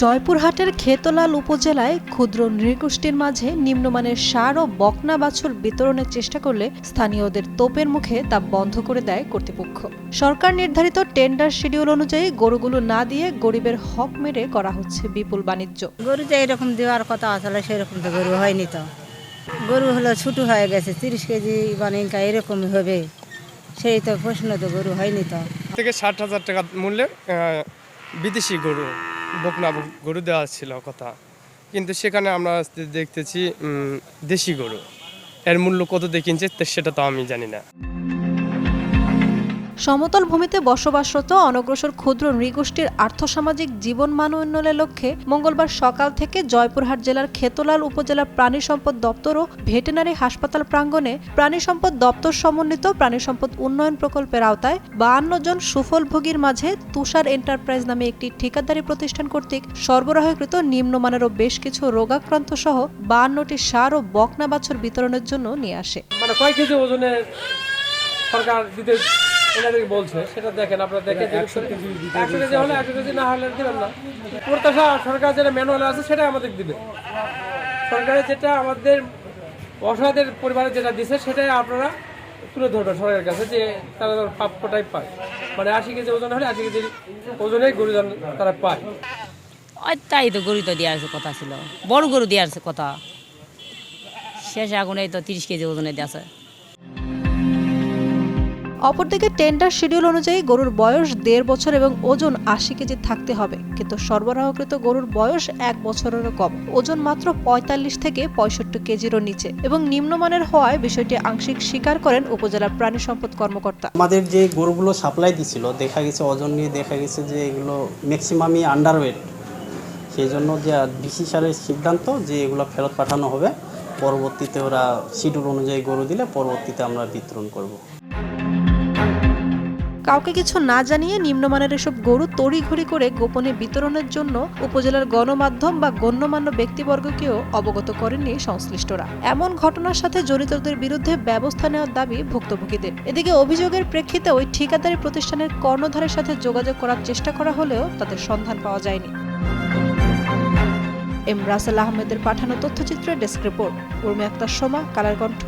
জয়পুরহাটের খেতলাল উপজেলায় ক্ষুদ্র নৃগোষ্ঠীর মাঝে নিম্নমানের ষাঁড় ও বকনা বাছুর বিতরণের চেষ্টা করলে স্থানীয়দের তোপের মুখে তা বন্ধ করে দেয় কর্তৃপক্ষ। সরকার নির্ধারিত টেন্ডার শিডিউল অনুযায়ী গরুগুলো না দিয়ে গরিবের হক মেরে করা হচ্ছে বিপুল বাণিজ্য। গরু তো এরকম দেওয়ার কথা আসলে সেরকম তো গরু হয়নি। তো গরু হলো ছোটো হয়ে গেছে, 30 কেজি মানে এরকম হবে, সেই তো প্রশ্ন, তো গরু হয়নি। তো থেকে 60,000 টাকা মূল্যের বিদেশি গরু বকনা গরু দেওয়া ছিল কথা, কিন্তু সেখানে আমরা দেখতেছি দেশি গরু। এর মূল্য কত দিয়ে কিনছে সেটা তো আমি জানি না। সমতল ভূমিতে বসবাসরত অনগ্রসর ক্ষুদ্র নৃগোষ্ঠীর আর্থসামাজিক জীবনমান উন্নয়নের লক্ষ্যে মঙ্গলবার সকাল থেকে জয়পুরহাট জেলার খেতলাল উপজেলার প্রাণী সম্পদ দপ্তর ও ভেটেনারি হাসপাতাল প্রাঙ্গণে প্রাণী সম্পদ দপ্তর সমন্বিত প্রাণী সম্পদ উন্নয়ন প্রকল্পের আওতায় 52 জন সুফলভোগীর মাঝে তুষার এন্টারপ্রাইজ নামে একটি ঠিকাদারি প্রতিষ্ঠান কর্তৃক সরবরাহকৃত নিম্নমানেরও বেশ কিছু রোগাক্রান্ত সহ 52টি ষাঁড় ও বকনা বাছুর বিতরণের জন্য নিয়ে আসে। মানে কয় কেজি ওজনের সরকার দিতে এনাদের বলছে সেটা দেখেন, আপনারা দেখেন 100 কেজি হলে 100 কেজি না হলে দিবেন না। প্রত্যাশা সরকার যেটা ম্যানুয়াল আছে সেটাই আমাদের দিবে। সরকারের যেটা আমাদের অসহায়দের পরিবারে যেটা দিছে সেটাই আপনারা তুলে ধরবেন সরকারের কাছে, যে তারা প্রাপ্যটাই পায়। মানে 80 কেজি ওজন হলে 80 কেজি ওজনেই গরু তারা পায়। তাই তো গরু তো দেওয়ার কথা ছিল, বড় গরু দেওয়ার কথা, শেষে আগুনে তো 30 কেজি ওজনে দেওয়া। অপরদিকে টেন্ডার শিডিউল অনুযায়ী গরুর বয়স 1.5 বছর এবং ওজন 80 কেজি থাকতে হবে, কিন্তু সরবরাহকৃত গরুর বয়স 1 বছরেরও কম, ওজন মাত্র 45 থেকে 65 কেজিরও নিচে এবং নিম্নমানের হওয়ায় বিষয়টি আংশিক স্বীকার করেন উপজেলার প্রাণী সম্পদ কর্মকর্তা। আমাদের যে গরুগুলো সাপ্লাই দিছিল দেখা গেছে ওজন নিয়ে দেখা গেছে যে এগুলো ম্যাক্সিমামই আন্ডারওয়েট, সেই জন্য যে ডিসি স্যারের সিদ্ধান্ত যে এগুলো ফেরত পাঠানো হবে, পরবর্তীতে ওরা শিডিউল অনুযায়ী গরু দিলে পরবর্তীতে আমরা বিতরণ করব। কাউকে কিছু না জানিয়ে নিম্নমানের এসব গরু তড়িঘড়ি করে গোপনে বিতরণের জন্য উপজেলার গণমাধ্যম বা গণ্যমান্য ব্যক্তিবর্গকেও অবগত করেননি সংশ্লিষ্টরা। এমন ঘটনার সাথে জড়িতদের বিরুদ্ধে ব্যবস্থা নেওয়ার দাবি ভুক্তভোগীদের। এদিকে অভিযোগের প্রেক্ষিতে ওই ঠিকাদারি প্রতিষ্ঠানের কর্ণধারের সাথে যোগাযোগ করার চেষ্টা করা হলেও তাদের সন্ধান পাওয়া যায়নি। এম রাসেল আহমেদের পাঠানো তথ্যচিত্রের ডেস্ক রিপোর্ট। উর্মি আক্তার সোমা, কালের কণ্ঠ।